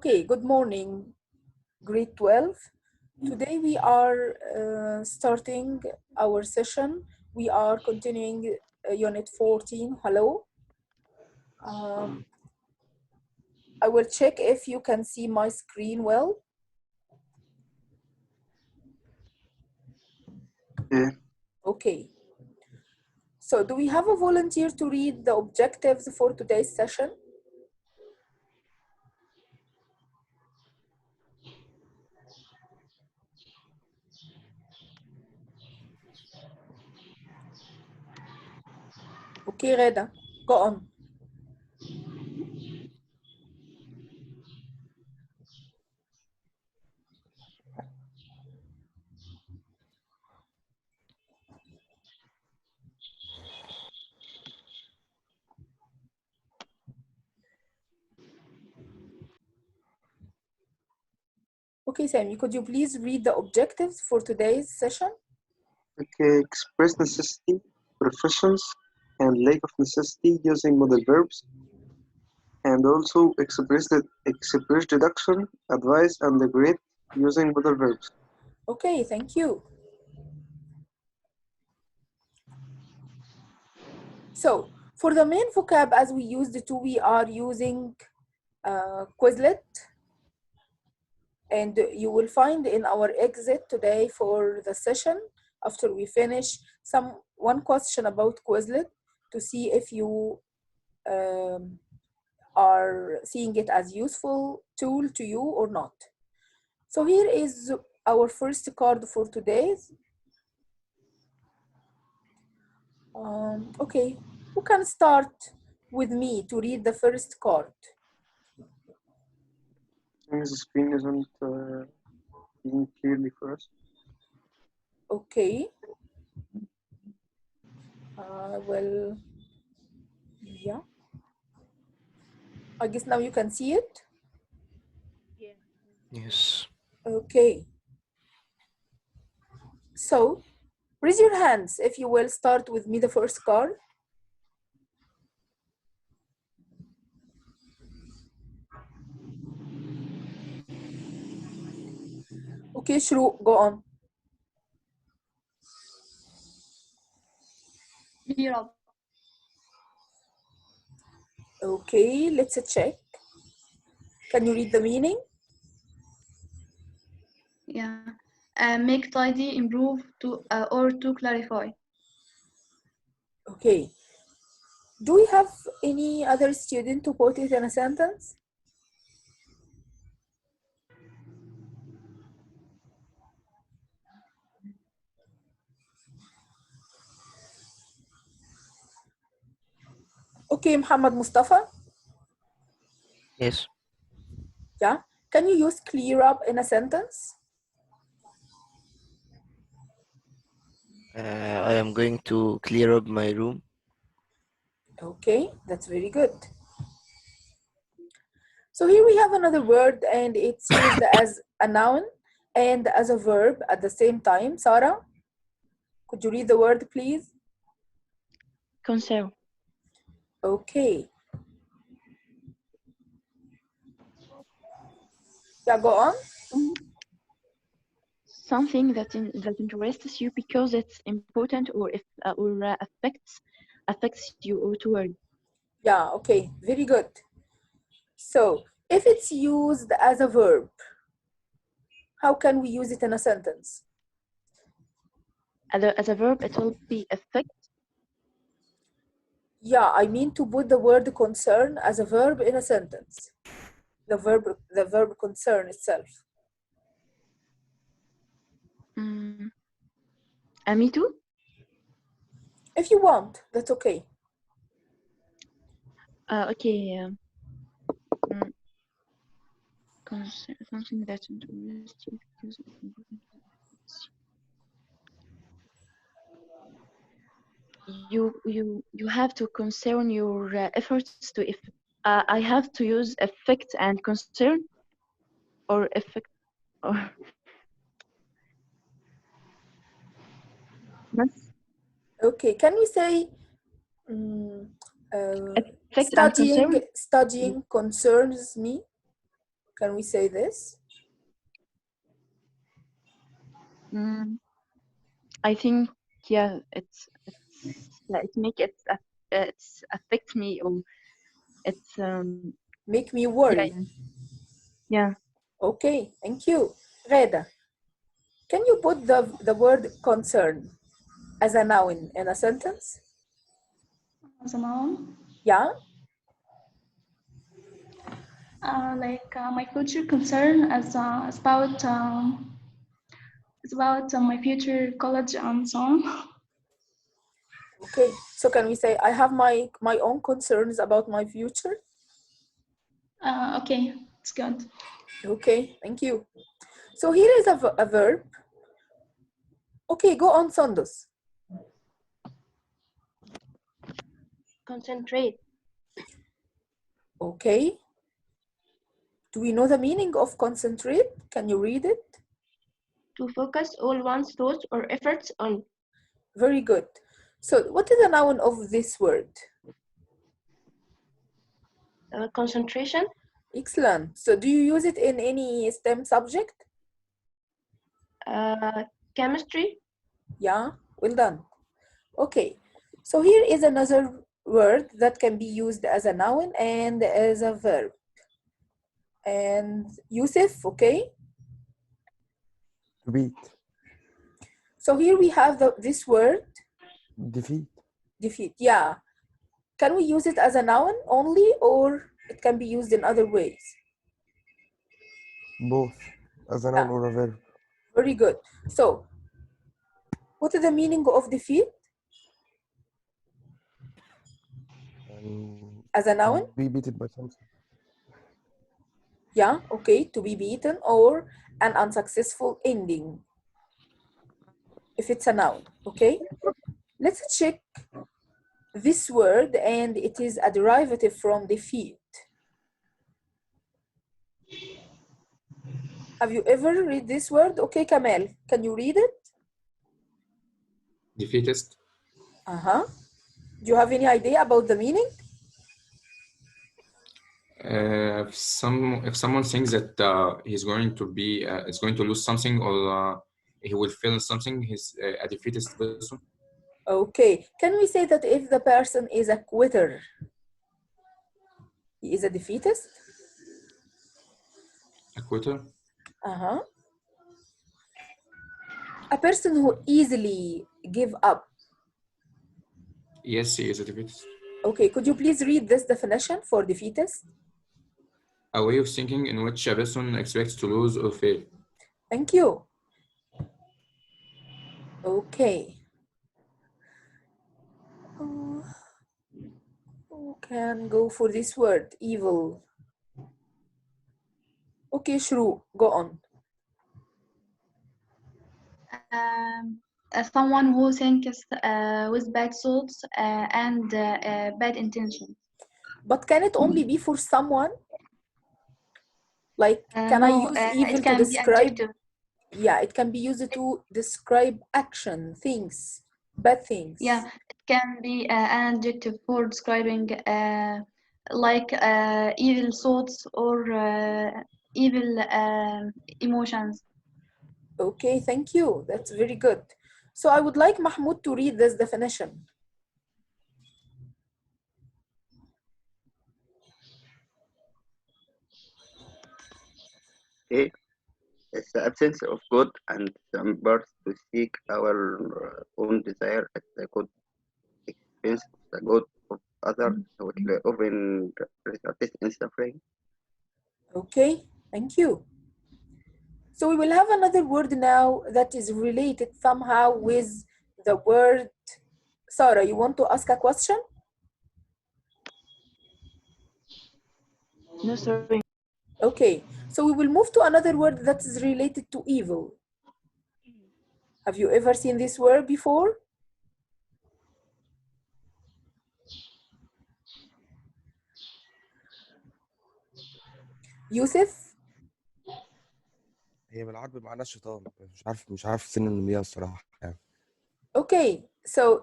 Okay, good morning, grade 12. Today we are starting our session. We are continuing unit 14. Hello. Um, I will check if you can see my screen well. Yeah. Okay. So do we have a volunteer to read the objectives for today's session? Okay, Reda, go on. Okay, Sammy, could you please read the objectives for today's session? Okay, express necessity, professions, and lack of necessity using modal verbs, and also express deduction, advice, and regret using modal verbs. Okay, thank you. So for the main vocab as we used to, we are using quizlet, and you will find in our exit today for the session after we finish one question about quizlet to see if you are seeing it as useful tool to you or not. So here is our first card for today. Okay, who can start with me to read the first card? I think the screen isn't being clearly for us. Okay. Well, yeah. I guess now you can see it. Yeah. Yes. Okay. So raise your hands if you will start with me the first card. Okay, Shru, go on. Europe. Okay, let's check. Can you read the meaning? Yeah. Make tidy, improve, to or to clarify. Okay. Do we have any other student to put it in a sentence? Okay, Muhammad Mustafa. Yes. Yeah. Can you use clear up in a sentence? I am going to clear up my room. Okay, that's very good. So here we have another word and it's used as a noun and as a verb at the same time. Sarah, could you read the word, please? Concern. Okay. Yeah, go on. Something that interests you because it's important or affects you or to worry. Yeah, okay, very good. So if it's used as a verb, how can we use it in a sentence? As a verb, it will be affect. Yeah, I mean to put the word concern as a verb in a sentence. The verb concern itself. Me too. If you want, that's okay. Okay. Concern, something that interests you because it's important. You have to concern your efforts to if I have to use affect and concern or affect or yes. Okay, can we say Affect and concern. studying concerns me? Can we say this? I think yeah, it's affect me or it's Make me yeah worry. yeah. Okay, thank you. Reda, can you put the word concern as a noun in a sentence? As a noun, Yeah? my future concern is about my future college and so on. Okay, so can we say I have my own concerns about my future? Okay, it's good. Okay, thank you. So here is a verb. Okay, go on, Sandus. Concentrate. Okay. Do we know the meaning of concentrate? Can you read it? To focus all one's thoughts or efforts on. Very good. So what is the noun of this word? Concentration. Excellent. So do you use it in any STEM subject? Chemistry. Yeah, well done. Okay, so here is another word that can be used as a noun and as a verb. And Yusuf, okay? To beat. So here we have this word, Defeat. defeat. Yeah. Can we use it as a noun only, or it can be used in other ways? Both. As a Yeah, noun or a verb. very good. So what is the meaning of defeat And as a noun? be beaten by something. Yeah, okay, to be beaten or an unsuccessful ending if it's a noun, okay? Let's check this word, and it is a derivative from defeat. Have you ever read this word? Okay, Kamal, can you read it? Defeatist. Uh-huh. Do you have any idea about the meaning? If someone thinks that he's going to be is going to lose something or he will fail in something, he's a defeatist person. Okay, can we say that if the person is a quitter, he is a defeatist? A quitter. Uh-huh. A person who easily give up. Yes, he is a defeatist. Okay, could you please read this definition for defeatist? A way of thinking in which a person expects to lose or fail. Thank you. Okay. Who can go for this word? Evil. Okay, Shru, go on. Someone who thinks with bad thoughts and bad intentions. But can it only be for someone? Like, can I No, use evil it to can be describe? adjective. Yeah, it can be used to describe action, things, bad things. Yeah, it can be an adjective for describing evil thoughts or evil emotions. Okay, thank you. That's very good. So I would like Mahmoud to read this definition. Okay, it's the absence of good and some birth to seek our own desire at the good expense of the good of others, which often results in suffering. Okay, thank you. So we will have another word now that is related somehow with the word. Sarah, you want to ask a question? No, sorry. Okay, so we will move to another word that is related to evil. Have you ever seen this word before? Yusuf? هي بالعربي معناها الشيطان. مش عارف السينونيم ليها الصراحة يعني. Okay, so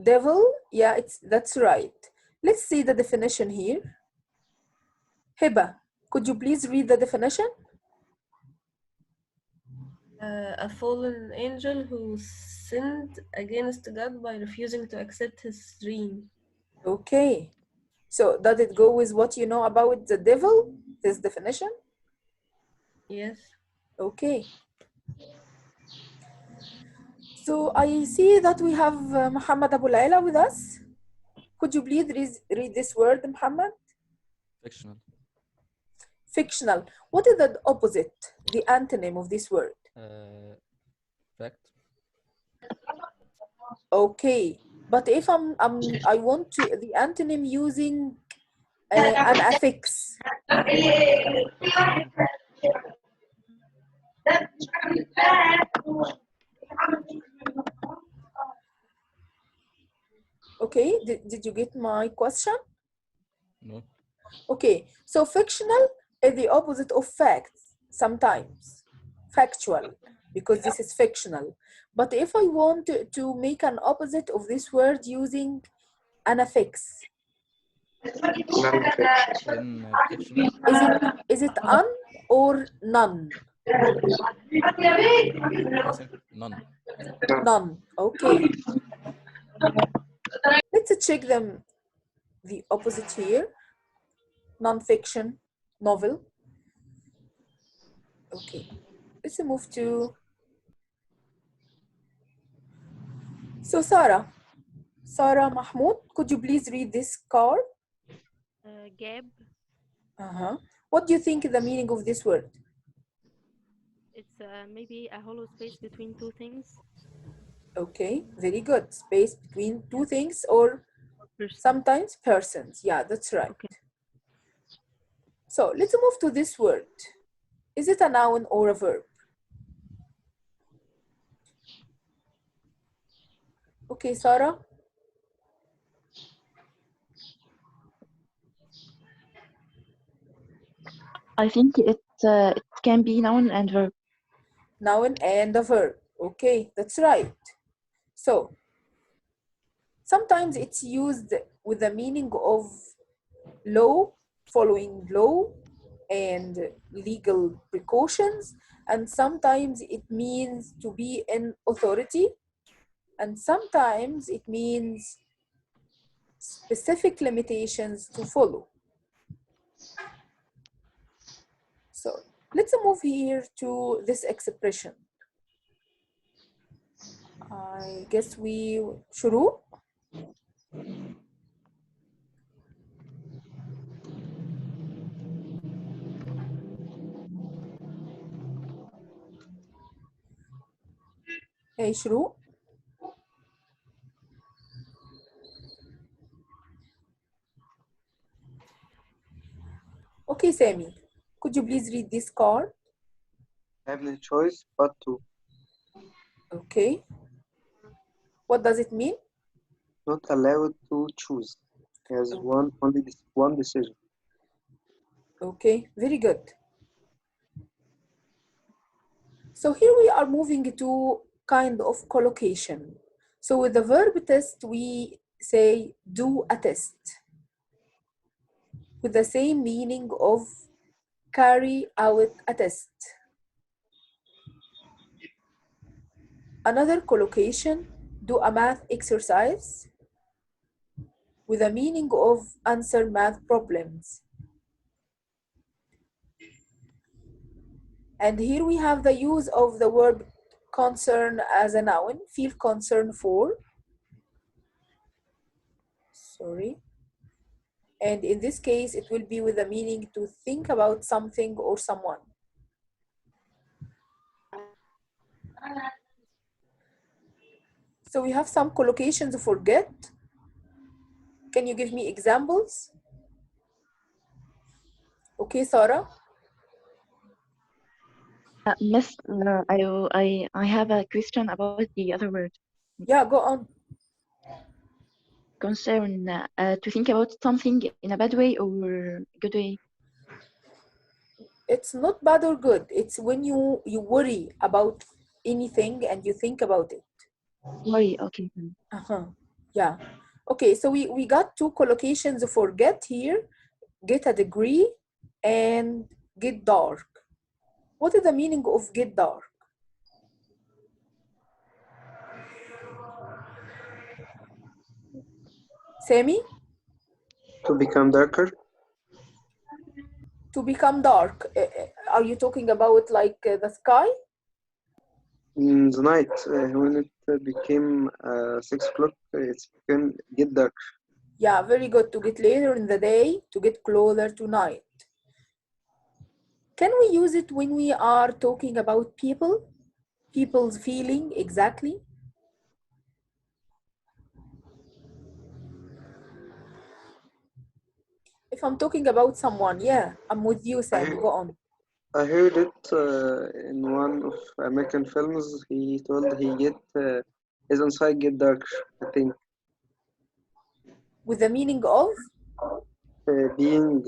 devil, yeah, that's right. Let's see the definition here. Hiba, Could you please read the definition? A fallen angel who sinned against God by refusing to accept his dream. Okay. So does it go with what you know about the devil, this definition? Yes. Okay. So I see that we have Muhammad Abu Laila with us. Could you please read this word, Muhammad? Fictional. Fictional. What is the opposite, the antonym of this word? Fact. Okay. But if I want to the antonym using an affix. Okay, did you get my question? No. Okay, so fictional is the opposite of facts sometimes, factual, because this is fictional. But if I want to make an opposite of this word using an affix, Then fictional. is it un or none? I think none. None. Okay. Let's check them. The opposite here. Non-fiction, novel. Okay. Let's move to. So Sarah Mahmoud, could you please read this card? Gap. What do you think is the meaning of this word? It's maybe a hollow space between two things. Okay, very good. Space between two things or sometimes persons. Yeah, that's right. Okay. So let's move to this word. Is it a noun or a verb? Okay, Sarah. I think it can be noun and verb. Noun and a verb. Okay, that's right. So sometimes it's used with the meaning of law, following law and legal precautions, and sometimes it means to be in authority, and sometimes it means specific limitations to follow. So let's move here to this expression. I guess we شروق. Hey شروق. Okay, Sami, could you please read this card? I have no choice but to. Okay. What does it mean? Not allowed to choose. He has only one decision. Okay, very good. So here we are moving to kind of collocation. So with the verb test, we say do a test with the same meaning of carry out a test. Another collocation, do a math exercise with the meaning of answer math problems. And here we have the use of the verb concern as a noun, feel concern for. Sorry. And in this case, it will be with the meaning to think about something or someone. So we have some collocations for get. Can you give me examples? Okay, Sarah. Miss, I have a question about the other word. Yeah, go on. Concern, to think about something in a bad way or good way. It's not bad or good. It's when you worry about anything and you think about it. Worry, okay. Yeah. Okay, so we got two collocations for get here. Get a degree and get dark. What is the meaning of get dark? Sammy? To become darker. To become dark. Are you talking about like the sky? In the night, when it became 6 o'clock, it became get dark. Yeah, very good. To get later in the day, to get closer to night. Can we use it when we are talking about people? People's feeling, exactly. If I'm talking about someone, yeah, I'm with you, Sammy. Go on. I heard it in one of American films. He told he get his inside get dark. I think With the meaning of? being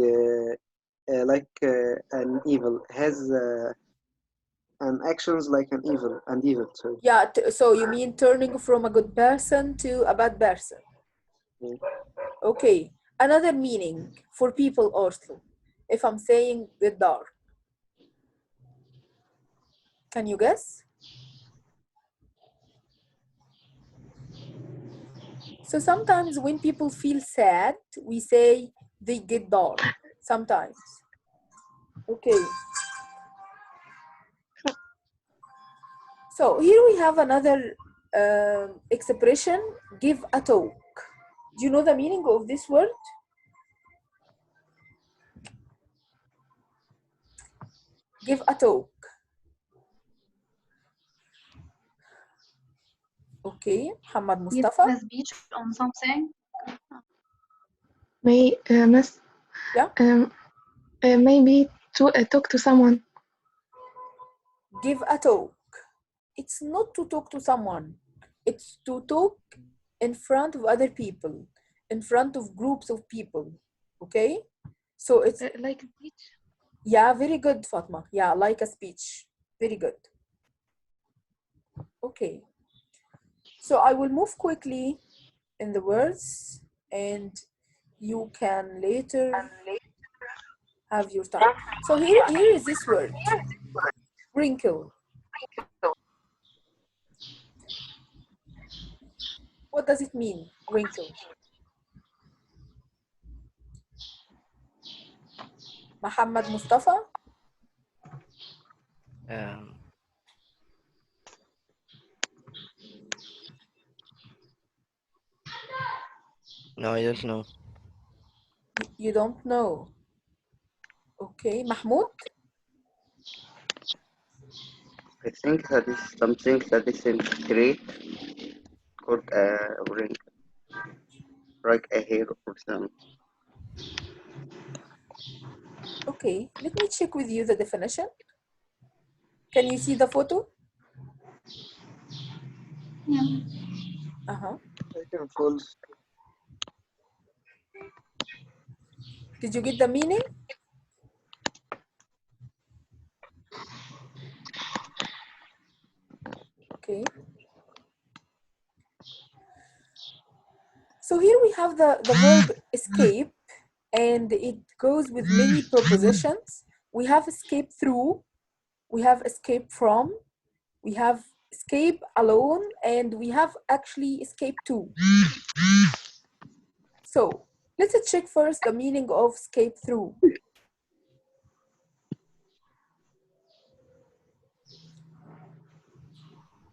like an evil has an actions like an evil and evil. So Yeah, so you mean turning from a good person to a bad person. yeah. Okay, another meaning for people also. If I'm saying get dark, can you guess? So sometimes when people feel sad, we say they get dark. Sometimes. Okay. So here we have another expression, give a talk. Do you know the meaning of this word? Give a talk. Okay, Muhammad Give Mustafa. a speech on something. Miss, Yeah. maybe to talk to someone. Give a talk. It's not to talk to someone. It's to talk in front of other people, in front of groups of people. Okay? So it's Like a speech. yeah, very good, Fatma. Yeah, like a speech. Very good. Okay. So I will move quickly in the words and you can later have your time. So here is this word, wrinkle. What does it mean, wrinkle? Muhammad Mustafa? Um, no, I don't know. You don't know. Okay, Mahmoud? I think that is something that isn't great, called a ring, like a hair or something. Okay, let me check with you the definition. Can you see the photo? Yeah. Uh-huh. I can false. Did you get the meaning? Okay. So here we have the verb escape, and it goes with many prepositions. We have escape through, we have escape from, we have escape alone, and we have actually escape to. So let's check first the meaning of escape through.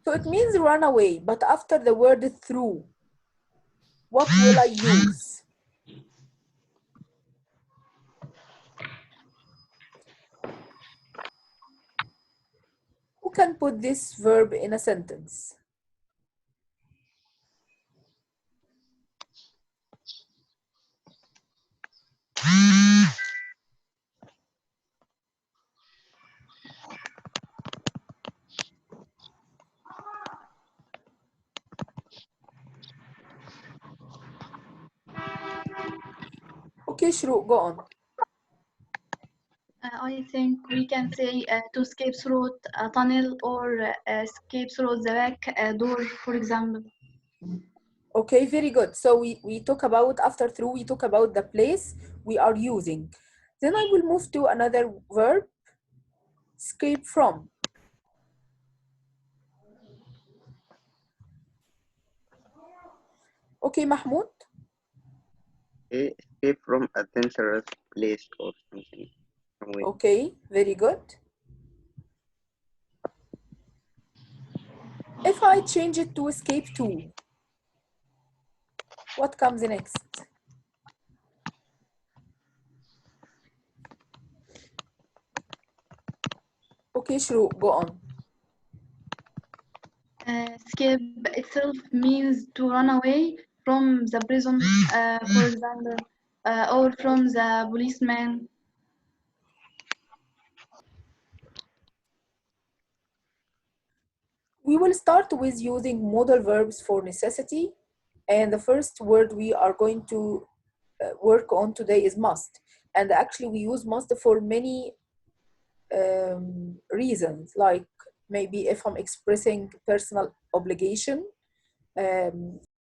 So it means run away, but after the word through, what will I use? Who can put this verb in a sentence? Okay, Shru, go on. I think we can say to escape through a tunnel or escape through the back door, for example. Okay, very good. So we talk about, after through, we talk about the place we are using. Then I will move to another verb, escape from. Okay, Mahmoud? Escape from a dangerous place or something. Somewhere. Okay, very good. If I change it to escape to, what comes next? Okay, Shru, go on. Escape itself means to run away from the prison, for example, or from the policeman. We will start with using modal verbs for necessity. And the first word we are going to work on today is must. And actually we use must for many reasons, like maybe if I'm expressing personal obligation,